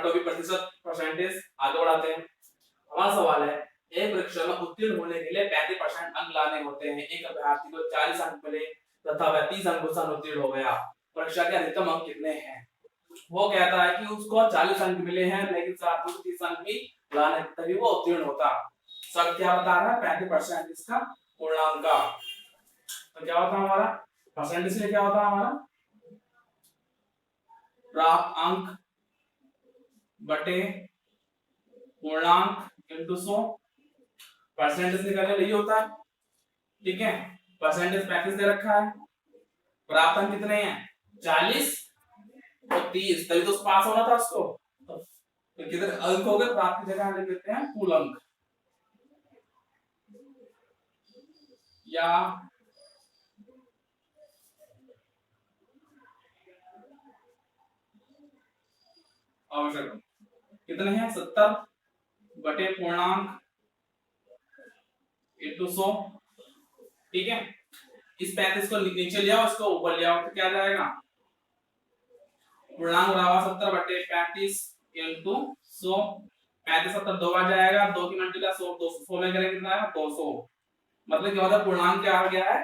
तो भी प्रतिशत परसेंटेज आगे बढ़ाते हैं। हमारा सवाल है एक परीक्षा में उत्तीर्ण होने के लिए 35% अंक लाने होते हैं। एक अभ्यर्थी को 40 अंक मिले तथा वह 30 अंकों से अनुत्तीर्ण हो गया, परीक्षा के अधिकतम अंक कितने हैं? वो कहता है कि उसको 40 अंक मिले हैं लेकिन साथ में 30 अंक भी लाने तभी वो उत्तीर्ण होता। सब क्या बता रहा है 35% इसका पूर्णांक का। तो क्या होता है हमारा परसेंटेज में क्या होता है हमारा प्राप्त अंक बटे पूर्णांक इंटू 100। परसेंटेज निकालने यही होता है, ठीक है। परसेंटेज 35 दे रखा है, प्राप्त अंक कितने हैं 40 और 30, तभी तो पास होना था उसको। तो कितने अंक हो गए प्राप्त की जगह लिख देते हैं कुल अंक, या आवश्यक कितने हैं 70 बटे पूर्णांक इंटू 100, ठीक है। इस 35 को नीचे ले आओ, इसको ऊपर ले आओ, तो क्या जाएगा पूर्णांक बराबर 70 बटे 35 इंटू 100। 35 70 दो बार जाएगा, 2 की मल्टीप्लाई 100 200 में करेंगे कितना आएगा 200। मतलब क्या होता है पूर्णांक क्या आ गया है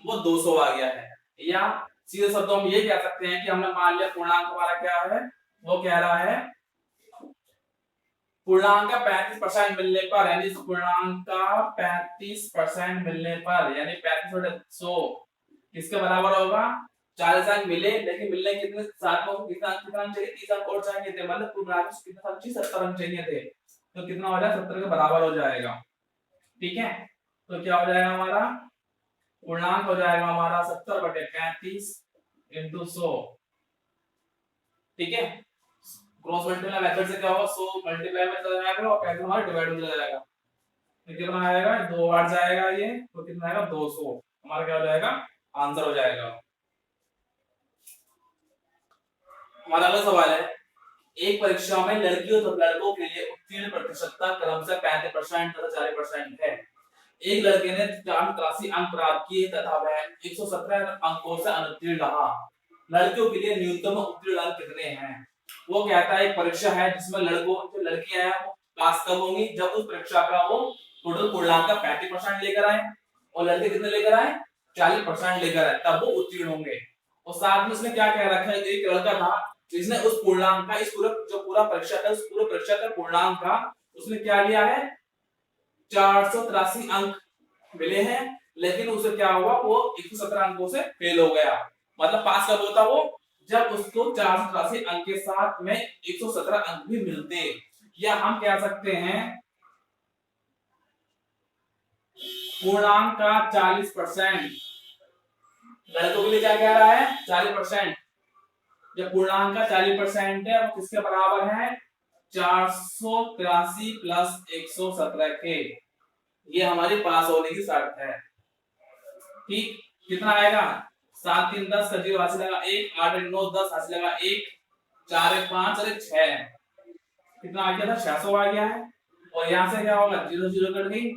वो 200 आ गया है। या सीधे शब्दों में ये कह सकते हैं कि हमने मान लिया पूर्णांक हमारा क्या है, वो कह रहा है पूर्णांक का 35% मिलने पर, यानी इस पूर्णांक का 35% मिलने पर, यानी 35 बटे 100 किसके बराबर होगा 40 अंक मिले, लेकिन मिलने कितने साथ में कितना अंक चाहिए 30 अंक और चाहिए थे, मतलब पूर्णांक कितना अंक चाहिए 70 अंक चाहिए थे। तो कितना हो जाएगा 70 के बराबर हो जाएगा, ठीक है। तो क्या हो जाएगा हमारा पूर्णांक हो जाएगा हमारा 70 बटे 35 इंटू 100, ठीक है। क्रॉस मल्टीप्लाई मेथड से क्या होगा 100 मल्टीप्लाई में चला जाएगा और 35 हमारा डिवाइड में चला जाएगा, तो कितना आएगा दो बार जाएगा ये, तो कितना आएगा 200, हमारा क्या हो जाएगा आंसर हो जाएगा। हमारा अगला सवाल है एक परीक्षा में लड़कियों तथा लड़कों के लिए उत्तीर्ण प्रतिशतता क्रमशः 35% तथा 40% है। एक लड़के ने 83 अंक प्राप्त किए तथा वह 117 अंकों से अनुत्तीर्ण रहा। लड़कियों के लिए न्यूनतम उत्तीर्ण अंक कितने हैं? वो कहता है एक परीक्षा है जिसमें लड़कों जो लड़कियां हैं वो पास कब होंगी जब उस परीक्षा का वो टोटल पूर्णांक का 35% लेकर आए और लड़के कितने लेकर आए 40% लेकर आए, तब वो उत्तीर्ण होंगे। और साथ में उसने क्या कह रखा है एक लड़का था जिसने उस पूर्णांक का इस पूरा जो पूरा परीक्षा था उस पूरे परीक्षा का पूर्णांक का उसने क्या लिया है 483 अंक मिले हैं, लेकिन उसे क्या हुआ वो 117 अंकों से फेल हो गया। मतलब पास कब होता वो जब उसको 483 अंक के साथ में 117 अंक भी मिलते, या हम कह सकते हैं पूर्णांक का 40%। लड़कों के लिए क्या कह रहा है 40%, जब पूर्णांक का 40% है वो किसके बराबर है 483 प्लस 117 के, ये हमारी पास होने की शर्त है, ठीक। कितना आएगा 7 3 10 का 0 हासिल लगा 1 8 9 10 हासिल लगा 1 4 1 5 और 6, कितना आ गया था 600 आ गया है। और यहां से क्या होगा 0 0 कट गई,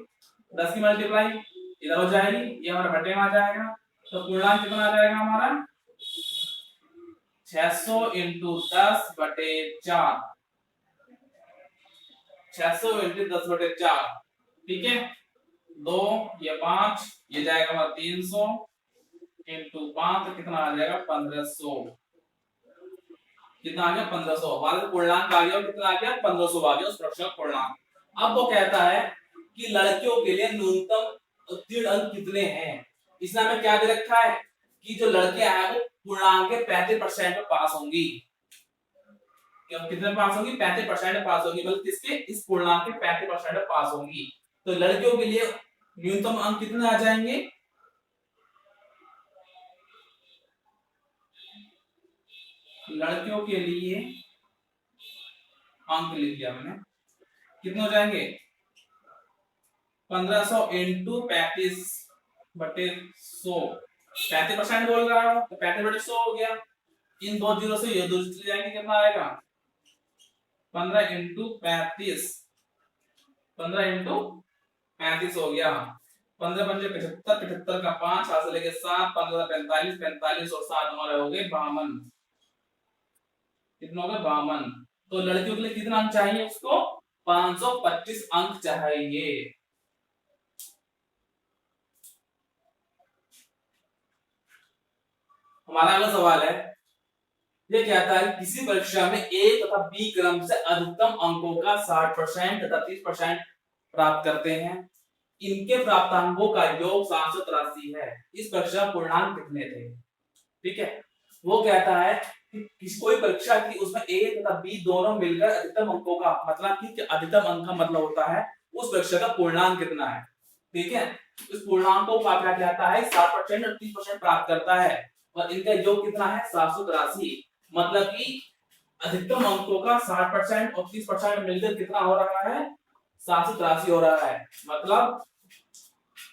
10 की मल्टीप्लाई इधर हो जाएगी, ये हमारा बटे में आ जाएगा, तो पूर्णांक कितना आ जाएगा हमारा 600 इंटू 10 बटे 4, 600 इंटू 10 बटे 4, ठीक है। 2 ये 5 ये जाएगा हमारा 300 इंटू 5, तो कितना आ जाएगा 1500, कितना आ गया 1500, हमारा पूर्णांक आ गया, कितना आ गया 1500 आ गया उस प्रश्न का पूर्णांक। अब वो कहता है कि लड़कियों के लिए न्यूनतम उत्तीर्ण अंक कितने हैं। इसमें हमें क्या दे रखा है कि जो लड़कियां हैं वो पूर्णांक के 35% पे पास होंगी, कितने पास होंगी 35% पास होगी, मतलब किसके इस पूर्णांक के 35% पास होंगी। तो लड़कियों के लिए न्यूनतम अंक कितने आ जाएंगे लड़कियों के लिए अंक लिख दिया मैंने, कितने हो जाएंगे 1500 इंटू 35 बटे 100, 35% बोल रहा हूं तो 35 बटे 100 हो गया, इन दो जीरो से ये दो चले जाएंगे, कितना आएगा 15 इंटू 35, 15 इंटू 35 हो गया, 15 पंजे 75, 75 का 5 हाथ से लेके 7, 15 45, 45 और 7 हमारे हो गए 52, कितना हो गया 52, तो लड़कियों के लिए कितना अंक चाहिए उसको? 525 अंक चाहिए। हमारा अगला सवाल है, ये कहता है किसी परीक्षा में ए तथा बी क्रम से अधिकतम अंकों का 60% तथा 30% प्राप्त करते हैं, इनके प्राप्तांकों का योग 783 है, इस परीक्षा में पूर्णांक कितने थे? ठीक है, वो कहता है कि किसी कोई परीक्षा की उसमें ए तथा बी दोनों मिलकर अधिकतम अंकों का मतलब कि अधिकतम अंक का मतलब होता है उस परीक्षा का पूर्णांक कितना है। ठीक है, इस पूर्णांकों का क्या कहता है 60% और 30% प्राप्त करता है और इनका योग कितना है 783, मतलब कि अधिकतम अंकों का 60% और 30% मिलकर कितना हो रहा है 783 हो रहा है, मतलब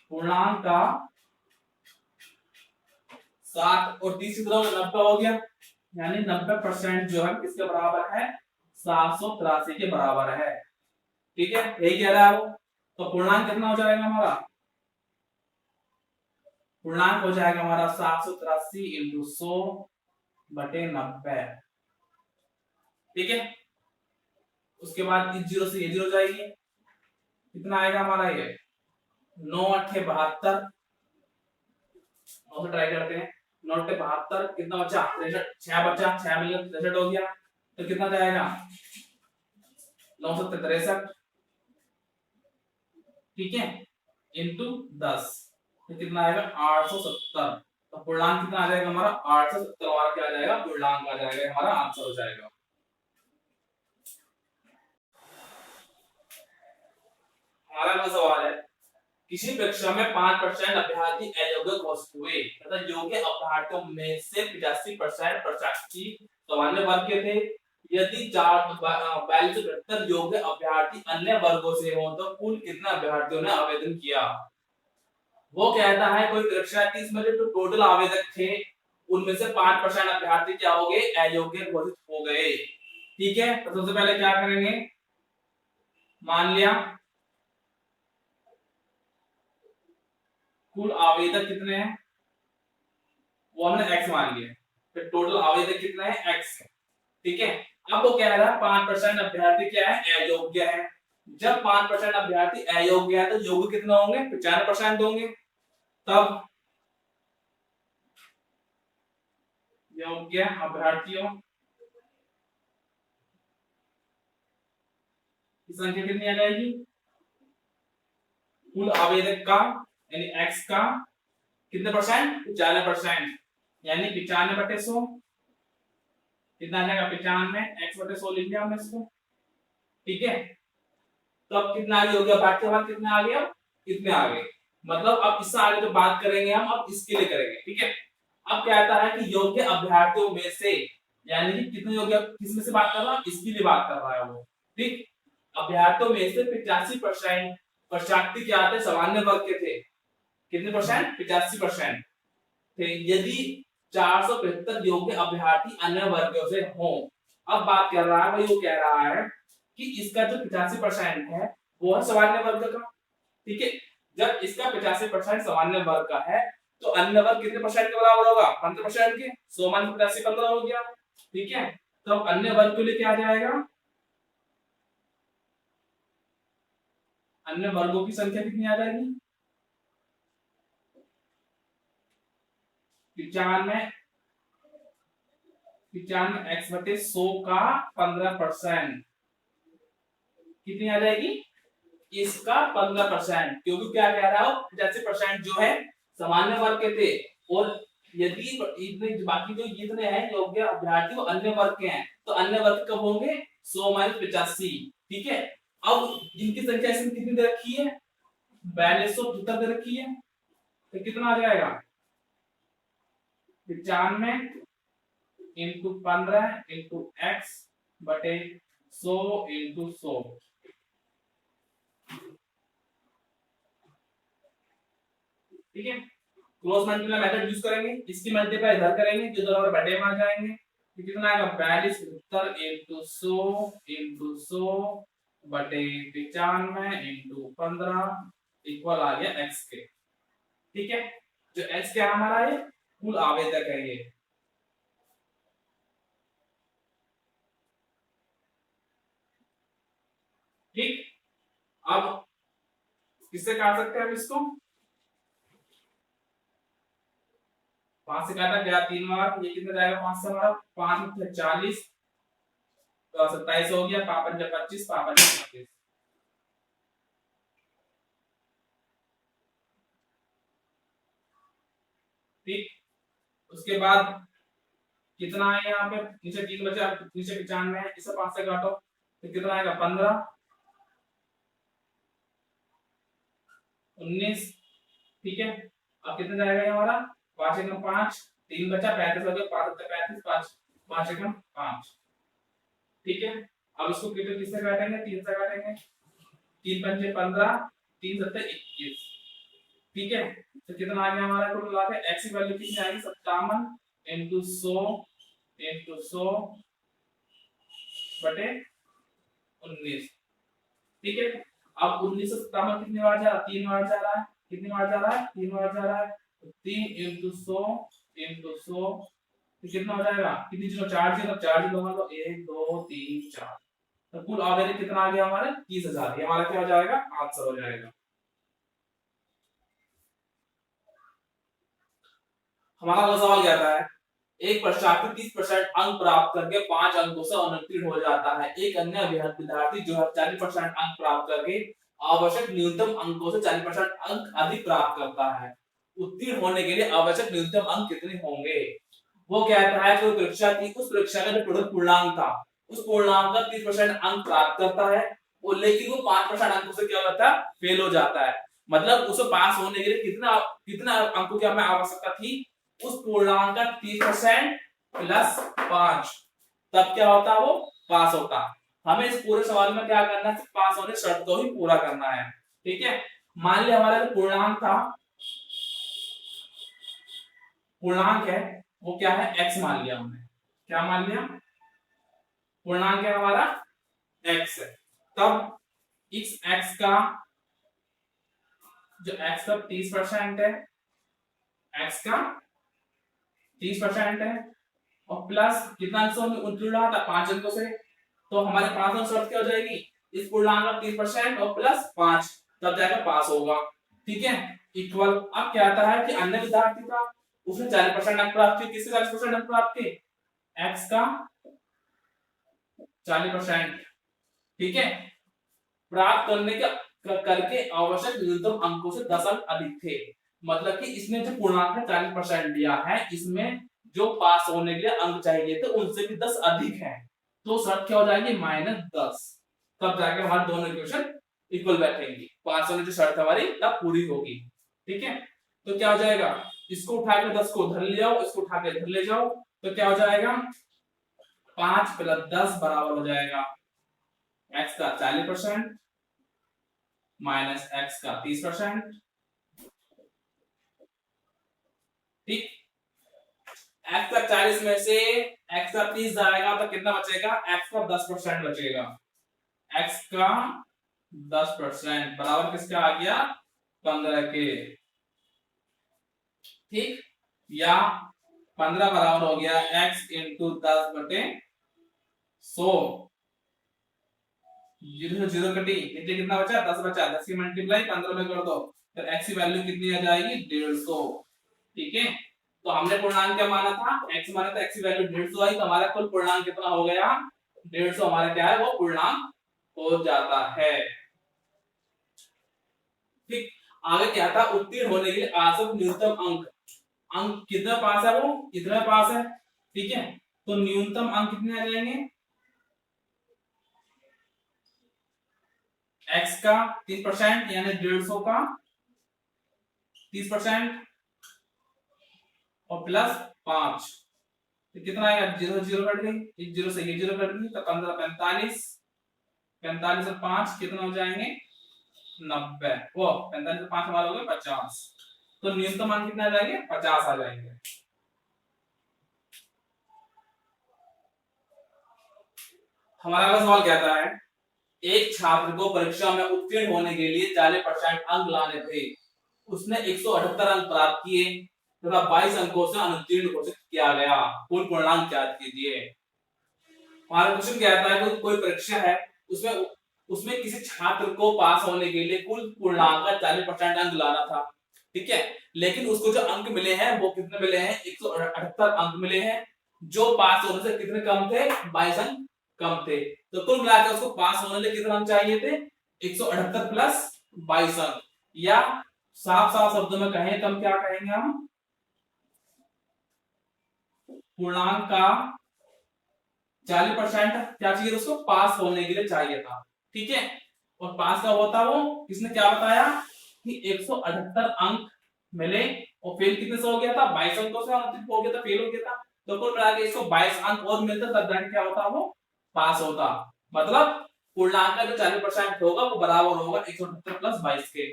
पूर्णांक का 60 और 30 कितना 90 हो गया, यानी 90% जो है किसके बराबर है 783 के बराबर है। ठीक है, यही कह रहा है वो। तो पूर्णांक कितना हो जाएगा हमारा? पूर्णांक हो जाएगा हमारा 783 इंटू 100 बटे 90। ठीक है, उसके बाद इस जीरो से ये जीरो जाएगी, कितना आएगा हमारा ये 9 8 72, 9 से ट्राई करते हैं, 9 8 72 कितना बचा 63, 6 बचा, 6 मिलकर 63 हो गया, तो कितना जाएगा 9 7 63। ठीक है, इंटू 10 तो कितना आएगा 870। तो पूर्णांक कितना आ जाएगा हमारा 870, हमारा क्या आ जाएगा पूर्णांक आ जाएगा, हमारा आंसर हो जाएगा। हमारा अगला सवाल है, किसी परीक्षा में 5% अभ्यर्थी अयोग्य घोषित हुए तथा योग्य अभ्यर्थियों में से 85% परीक्षार्थी सामान्य वर्ग के थे, यदि 42 योग्य अभ्यर्थी अन्य वर्गों से हो तो कुल कितने अभ्यर्थियों ने आवेदन किया? वो कहता है कोई परीक्षा की इसमें जो टोटल आवेदक थे उनमें से 5% अभ्यर्थी क्या हो गए अयोग्य घोषित हो गए। ठीक है, तो सबसे पहले क्या करेंगे, मान लिया कुल आवेदक कितने हैं वो हमने x मान लिया, फिर टोटल आवेदक कितने हैं x है। ठीक है, अब वो कह रहा है 5% अभ्यर्थी क्या है अयोग्य है, जब 5% अभ्यर्थी अयोग्य है तो योग्य कितना होंगे 95% होंगे, तब योग्य अभ्यर्थियों की संख्या कितनी आ जाएगी, कुल आवेदक का यानी x का कितने परसेंट 95%, यानी 95/100 कितना आ जाएगा 95 x बटे 100 लिख लिया हमने इसको। ठीक है, तो अब कितना आगे हो गया बाकी बात कितने आ गया कितने आ गए, मतलब अब इससे आगे जो बात करेंगे हम अब इसके लिए करेंगे। ठीक है, अब क्या आता है कि योग्य अभ्यर्थियों में से यानी कि कितने योग्य किसमें से बात कर रहा है इसके लिए बात कर रहा है वो। ठीक, अभ्यर्थियों में से 85% परीक्षार्थी क्या आते सामान्य वर्ग के थे, कितने परसेंट 85% थे, यदि 475 योग्य अभ्यर्थी अन्य वर्गों से हो। अब बात कर रहा है भाई वो कह रहा है कि इसका जो 85% है वो है सामान्य वर्ग का। ठीक है, जब इसका 85% सामान्य वर्ग का है तो अन्य वर्ग कितने परसेंट के बराबर होगा 15% के, 100 मान 85 15 हो गया। ठीक है, तो अब अन्य वर्ग के लिए क्या आ जाएगा, अन्य वर्गों की संख्या कितनी आ जाएगी 95 x बटे 100 का 15% कितनी आ जाएगी इसका 15%, क्योंकि क्या कह रहा हो 85% जो है सामान्य वर्ग के थे और यदि इतने बाकी जो इतने हैं योग्य अभ्यर्थी वो अन्य वर्ग के हैं तो अन्य वर्ग कब होंगे 100 - 85। ठीक है, अब इनकी संख्या इसमें कितनी दे रखी है 4275 दे रखी है, तो कितना आ जाएगा 95 इंटू 15 इंटू x बटे 100 इंटू 100। ठीक है, क्रॉस मल्टीप्लाई मेथड यूज करेंगे, इसकी मल्टीप्लाई इधर करेंगे जो दोनों बटे में आ जाएंगे, तो कितना आएगा 42 उत्तर इंटू 100 इंटू 100 बटे 95 इंटू 15 इक्वल आ गया x के। ठीक है, जो x क्या हमारा है कुल आवेदक है ये। अब किससे काट सकते हैं हम इसको? 5 से काटा गया 3 बार, ये कितना जाएगा 5 से हमारा, 5 40, 27 हो गया, 5 25, 5 25। ठीक, उसके बाद कितना है यहाँ पे, नीचे 3 बचा, नीचे 95 है, इसे 5 से काटो तो कितना आएगा 15, 19। ठीक है, अब कितना जाएगा ये हमारा, 5 एकम 5, 3 बचा, 35 हो गया, 5 35, 5 5 एकम 5। ठीक है, अब इसको कितने किससे काटेंगे, 3 से काटेंगे, 3 पंचे 15, 3 सत्ते 21। ठीक है, तो कितना आ गया हमारा कुल मिला के, x की वैल्यू कितनी आएगी 57 into 100 into 100 बटे 19। ठीक है, अब 19 से 57 कितनी बार जा रहा है, 3 बार जा रहा है, कितनी बार जा रहा है, 3 बार जा रहा है, तो 3 into 100 into 100 तो कितना हो जाएगा, कितनी जीरो, 4 जीरो, 4 जीरो मतलब 1 2 3 4, तो कुल एवरेज कितना आ गया हमारे 30,000। ये हमारा क्या हो जाएगा, आंसर हो जाएगा। हमारा अगला सवाल कहता है, एक परीक्षार्थी 30% अंक प्राप्त करके 5 अंकों से अनुत्तीर्ण हो जाता है। एक अन्य विद्यार्थी जो है 40% अंक प्राप्त करके आवश्यक न्यूनतम अंकों से 40% अंक अधिक प्राप्त करता है। उत्तीर्ण होने के लिए आवश्यक न्यूनतम अंक कितने होंगे? वो कहता है कि परीक्षा की, उस परीक्षा का जो प्रथम पूर्णांक था, उस पूर्णांक का 30% अंक प्राप्त करता है, और लेकिन वो 5% अंकों से क्या होता है, फेल हो जाता है। मतलब उसे पास होने के लिए कितना कितना अंकों की हमें आवश्यकता थी, उस पूर्णांक का 30% प्लस 5, तब क्या होता है, वो पास होता। हमें इस पूरे सवाल में क्या करना है, पास होने शर्त को ही पूरा करना है। ठीक है, मान लिया हमारा जो पूर्णांक था, पूर्णांक है वो क्या है, x मान लिया हमने, क्या मान लिया, पूर्णांक है हमारा x है। तब इस x का जो x का 30% है, x का 30% है, और प्लस कितना अंक से उत्तीर्ण रहा था, 5 अंकों से, तो हमारे पास में शर्त क्या हो जाएगी, इस पूर्णांक का 30% और प्लस 5, तब जाकर पास होगा। ठीक है, इक्वल, अब क्या आता है कि अन्य विद्यार्थी का, उसने 40% अंक प्राप्त किए, किससे 40% अंक प्राप्त किए, x का 40%। ठीक है, प्राप्त करने का करके आवश्यक न्यूनतम अंकों से 10 अंक अधिक थे। मतलब कि इसने जो पूर्णांक में 40% दिया है, इसमें जो पास होने के लिए अंक चाहिए थे उनसे भी 10 अधिक है, तो शर्त क्या हो जाएगी, -10। तब जाके हमारे दोनों इक्वेशन इक्वल बैठेंगी, पास होने की शर्त हमारी तब पूरी होगी। ठीक है, तो क्या हो जाएगा, इसको उठा के 10 को उधर ले जाओ, इसको उठा के इधर ले जाओ, तो क्या हो जाएगा, 5 + 10 बराबर हो जाएगा x का 40% माइनस x का 30%। ठीक, x का 40 में से x का 30 जाएगा तो कितना बचेगा, x का 10% बचेगा, x का 10% बराबर किसका आ गया, 15 के। ठीक, या 15 बराबर हो गया x इंटू 10 बटे 100, 0 से 0 कटी, नीचे कितना बचा, 10 बचा, 10 की मल्टीप्लाई 15 में कर दो, तो x की वैल्यू कितनी आ जाएगी, 150। ठीक है, तो हमने पूर्णांक क्या माना था, x माना था, x की वैल्यू 150 आई, तो हमारा कुल पूर्णांक कितना हो गया, 150 हमारा क्या है, वो पूर्णांक हो जाता है। ठीक, आगे क्या था, उत्तीर्ण होने के लिए आवश्यक न्यूनतम अंक, अंक कितना पास है, वो इतना पास है। ठीक है, तो न्यूनतम अंक कितने आ जाएंगे, x का 30% यानी 150 का 30% और प्लस 5, तो कितना आएगा, 0 0 कट गई, एक 0 से ये 0 कट गई, तो 15 45, 45 और 5 कितना हो जाएंगे, 90, वो 45 और 5 हमारा हो गया 50, तो न्यूनतम मान कितना आ जाएंगे, 50 आ जाएंगे। हमारा अगला सवाल कहता है, एक छात्र को परीक्षा में उत्तीर्ण होने के लिए 40% अंक लाने थे, उसने 178 अंक प्राप्त किए तथा 22 अंकों से अनुत्तीर्ण घोषित किया गया, कुल पूर्णांक ज्ञात कीजिए। हमारा क्वेश्चन कहता है कि कोई परीक्षा है, उसमें उसमें किसी छात्र को पास होने के लिए कुल पूर्णांक का 40% अंक लाना था, ठीक है। लेकिन उसको जो अंक मिले हैं वो कितने मिले हैं, 178 अंक मिले हैं, जो पास होने से कितने कम थे, 22 अंक कम थे। तो कुल मिलाकर उसको पास होने के लिए कितने अंक चाहिए थे, 178 प्लस 22 अंक, या साफ साफ शब्दों में कहें तो हम क्या कहेंगे, हम पूर्णांक का 40% क्या चाहिए था उसको, पास होने के लिए चाहिए था, ठीक है। और पास का होता वो किसने क्या बताया कि 178 अंक मिले, और फेल कितने से हो गया था, 22 अंकों से हो गया था, फेल हो गया था। तो कुल मिला के इसको 22 अंक और मिलता तब जाके क्या होता, वो पास होता। मतलब पूर्णांक का जो 40% होगा वो बराबर होगा 178 प्लस 22 के,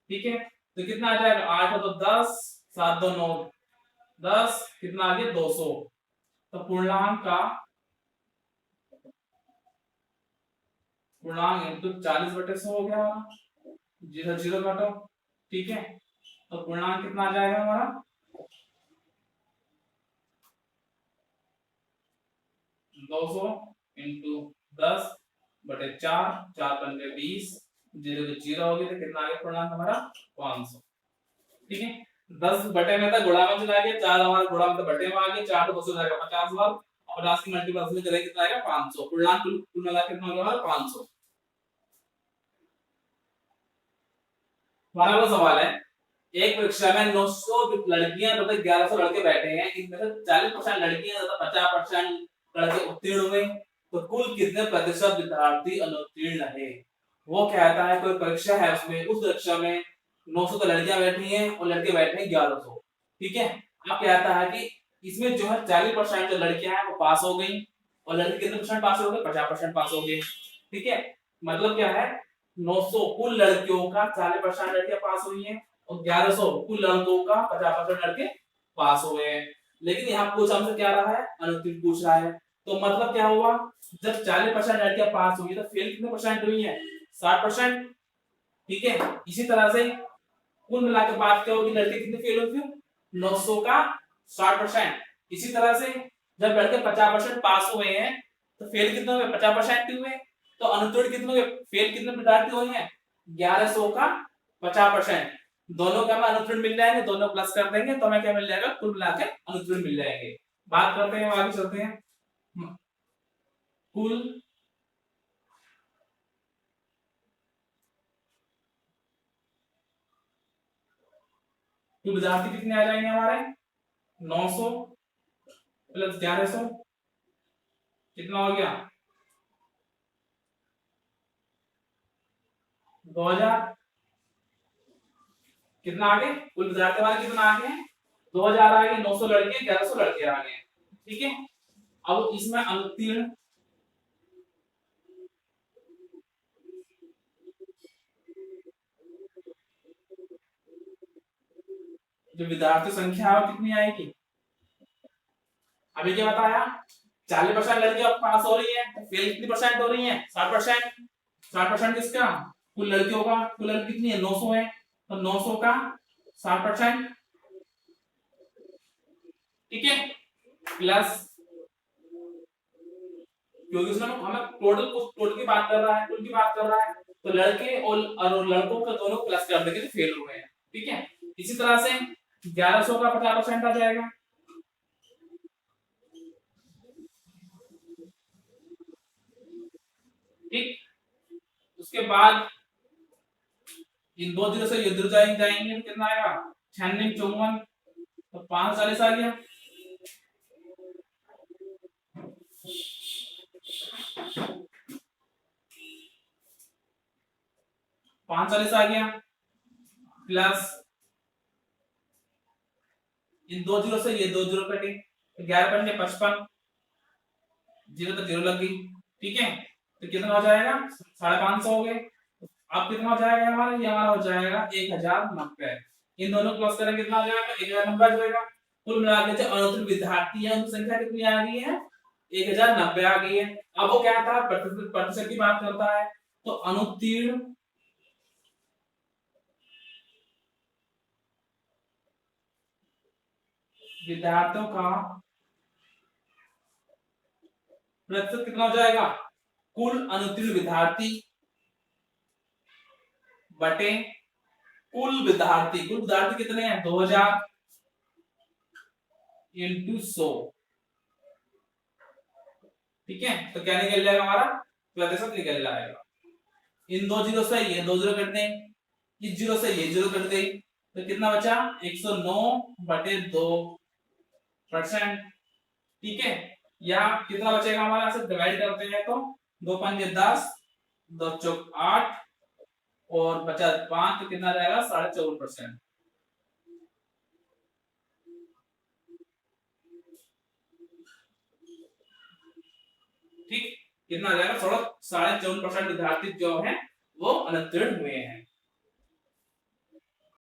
ठीक है। तो कितना आ जाएगा, 8 तो 10, 7 2 9 10, कितना आ गया 200। तो पूर्णांक का पूर्णांक इंटू 40/100 हो गया, जीरो जीरो काटो, ठीक है। तो पूर्णांक कितना आ जाएगा हमारा, 200 इंटू 10/4, 4 पंजे 20, जीरो के जीरो हो गया, तो कितना आ गया पूर्णांक हमारा 500, ठीक है। 10 बटे में था, गुणा में चला गया, 4 हमारा गुणा में था, बटे में आ गया, 4 तो 200 जाएगा 50 बार, और 50 की मल्टीप्लाई में करेंगे कितना आएगा 500, पूर्णांक कुल मिला के कितना हो गया हमारा 500। हमारा वो सवाल है, एक परीक्षा में 900 लड़कियां तथा 1100 लड़के बैठे हैं, इनमें से 40% लड़कियां तथा 50% लड़के उत्तीर्ण हुए, तो कुल कितने प्रतिशत विद्यार्थी अनुत्तीर्ण रहे। वो कहता है कोई परीक्षा है, उसमें उस परीक्षा में 900 तो लड़कियां बैठी हैं और लड़के बैठे हैं 1100, ठीक है। अब कहता है कि इसमें जो है 40% जो लड़कियां हैं वो पास हो गई, और लड़के कितने परसेंट पास हो गए, 50% पास हो गए, ठीक है। मतलब क्या है, 900 कुल लड़कियों का 40% लड़कियां पास हुई हैं, और 1100 कुल लड़कों का 50% लड़के पास हुए हैं। लेकिन यहाँ पूछ हमसे क्या रहा है, अनुत्तीर्ण पूछ रहा है। तो मतलब क्या हुआ, जब 40% लड़कियां पास हुई तो फेल कितने परसेंट हुई है, 60%, ठीक है। इसी तरह से कुल मिला के बात क्या होगी, लड़के कितने फेल हुए, 900 का 60%। इसी तरह से जब लड़के 50% पास हुए हैं तो फेल कितने हुए, 50% हुए। तो अनुत्तीर्ण कितने हुए, फेल कितने विद्यार्थी हुए हैं, 1100 का 50%। दोनों का हमें अनुत्तीर्ण मिल जाएंगे, दोनों प्लस कर देंगे तो हमें क्या मिल जाएगा, कुल मिला के अनुत्तीर्ण मिल जाएंगे। बात करते हैं, आगे चलते हैं। कुल कुल विद्यार्थी कितने आ जाएंगे हमारे, 900 प्लस 1100, कितना हो गया 2000, कितना आगे, कुल विद्यार्थी हमारे कितना आगे, 2000 आगे, 900 लड़के 1100 लड़के आगे, ठीक है। अब इसमें अनुत्तीर्ण जो विद्यार्थी संख्या है वो कितनी आएगी, अभी क्या बताया, 40% लड़कियां पास हो रही है, तो फेल कितनी परसेंट हो रही है, 60%। 60% किसका, कुल लड़कियों का, कुल लड़की कितनी है 900 है, तो 900 का 60%, ठीक है, प्लस, क्योंकि उसमें हमें टोटल की बात कर रहा है, कुल की बात कर रहा है, तो लड़के और लड़कों का दोनों प्लस कर देंगे तो फेल हो गए हैं, ठीक है। इसी तरह से 1100 का 50% आ जाएगा, ठीक। उसके बाद इन दो जीरो से ये दूर जाएंगे तो कितना आएगा, 96 54, तो 540 आ गया, 540 आ गया, प्लस इन दो जीरो से ये दो जीरो कटे, तो 11×55, जीरो तो जीरो लग गई, ठीक है। तो कितना हो जाएगा, 550 हो गए। अब कितना हो जाएगा हमारा, ये हमारा हो जाएगा 1090। इन दोनों प्लस करें कितना हो जाएगा, 1090 आ जाएगा। कुल मिला के जो अनुत्तीर्ण विद्यार्थी है उनकी संख्या कितनी आ गई है, 1090 आ गई है। अब वो क्या था, प्रतिशत की बात करता है, तो अनुत्तीर्ण विद्यार्थियों का प्रतिशत कितना हो जाएगा, कुल अनुत्तीर्ण विद्यार्थी बटे कुल विद्यार्थी कितने हैं 2000 इंटू 100। ठीक है, तो क्या निकल जाएगा हमारा प्रतिशत निकल जाएगा। इन दो जीरो से ये दो जीरो कट दें, इस जीरो से ये जीरो कट दें, तो कितना बचा 109 बटे 2%। ठीक है, या कितना बचेगा हमारा, से डिवाइड करते हैं तो 2 पंजे 10, 2 चौक 8 और बचा 5, तो कितना रहेगा 54%। ठीक, कितना आ जाएगा 54% विद्यार्थी जो है वो अनुत्तीर्ण हुए हैं।